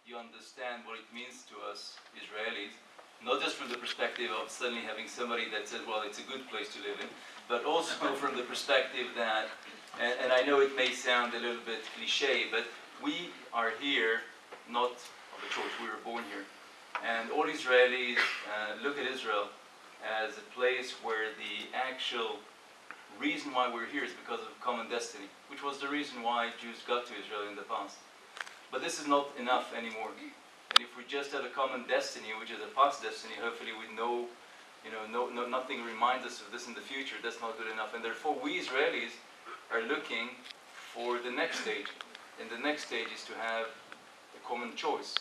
you understand what it means to us Israelis, not just from the perspective of suddenly having somebody that says, well, it's a good place to live in, but also from the perspective that, and I know it may sound a little bit cliche, but we are here not of a choice, we were born here. And all Israelis look at Israel as a place where the actual reason why we're here is because of common destiny, which was the reason why Jews got to Israel in the past. But this is not enough anymore. And if we just have a common destiny, which is a past destiny, hopefully we know, nothing reminds us of this in the future. That's not good enough. And therefore, we Israelis are looking for the next stage. And the next stage is to have a common choice.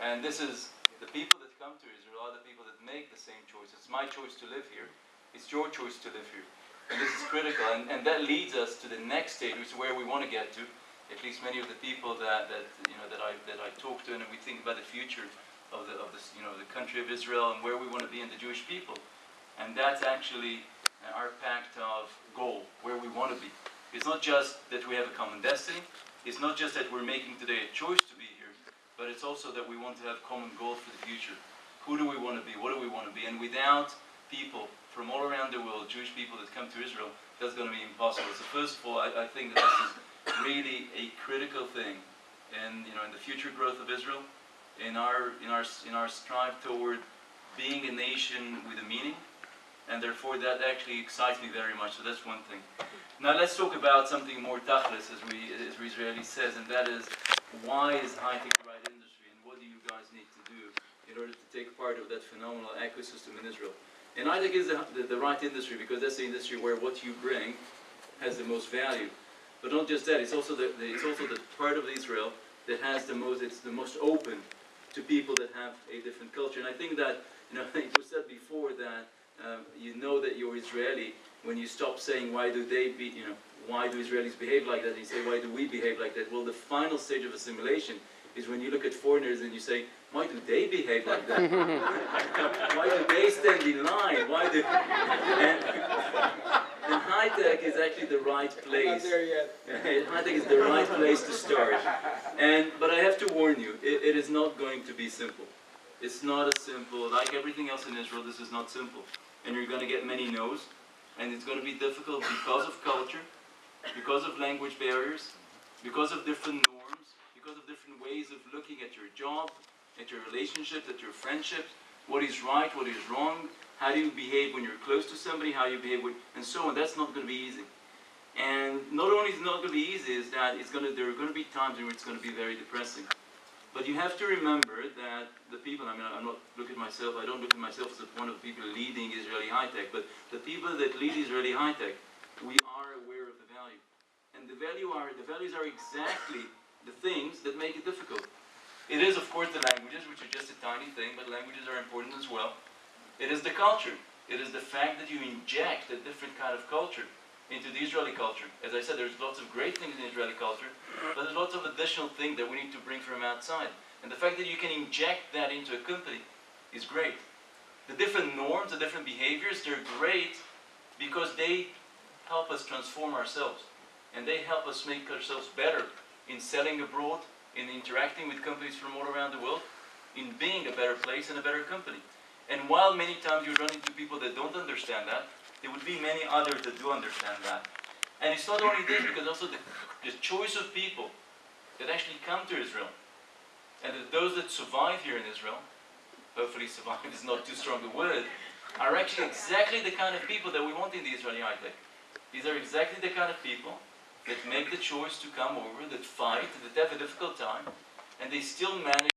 And this is the people that come to Israel are the people that make the same choice. It's my choice to live here. It's your choice to live here. And this is critical. And that leads us to the next stage, which is where we want to get to. At least many of the people that I talk to, and we think about the future of the country of Israel and where we want to be in the Jewish people, and that's actually our pact of goal, where we want to be. It's not just that we have a common destiny. It's not just that we're making today a choice to be here, but it's also that we want to have common goals for the future. Who do we want to be? What do we want to be? And without people from all around the world, Jewish people that come to Israel, that's going to be impossible. So first of all, I think that this is really a critical thing in the future growth of Israel, in our strive toward being a nation with a meaning, and therefore that actually excites me very much. So that's one thing. Now let's talk about something more tachlis, as Israeli says, and that is, why is high-tech the right industry, and what do you guys need to do in order to take part of that phenomenal ecosystem in Israel? And high-tech is the right industry because that's the industry where what you bring has the most value. But not just that; it's also the part of Israel that has it's the most open to people that have a different culture. And I think that it was said before that that you're Israeli when you stop saying why do Israelis behave like that, and you say why do we behave like that. Well, the final stage of assimilation is when you look at foreigners and you say, why do they behave like that? Why do they stand in line? And high-tech is actually the right place. I'm not there yet. High-tech is the right place to start. But I have to warn you, it is not going to be simple. It's not as simple. Like everything else in Israel, this is not simple. And you're going to get many no's. And it's going to be difficult because of culture, because of language barriers, because of different norms, because of different ways of looking at your job, at your relationships, at your friendships, what is right, what is wrong, how do you behave when you're close to somebody, how you behave and so on. That's not going to be easy. And not only is it not going to be easy, is that there are going to be times when it's going to be very depressing. But you have to remember that the people, I'm not looking at myself, I don't look at myself as one of the people leading Israeli high-tech, but the people that lead Israeli high-tech, we are aware of the value. And the values are exactly the things that make it difficult. It is, of course, the languages, which are just a tiny thing, but languages are important as well. It is the culture. It is the fact that you inject a different kind of culture into the Israeli culture. As I said, there's lots of great things in the Israeli culture, but there's lots of additional things that we need to bring from outside. And the fact that you can inject that into a company is great. The different norms, the different behaviors, they're great because they help us transform ourselves. And they help us make ourselves better in selling abroad, in interacting with companies from all around the world, in being a better place and a better company. And while many times you run into people that don't understand that, there would be many others that do understand that. And it's not only this, because also the choice of people that actually come to Israel, and that those that survive here in Israel, hopefully survive is not too strong a word, are actually exactly the kind of people that we want in the Israeli high-tech. These are exactly the kind of people that make the choice to come over, that fight, that have a difficult time, and they still manage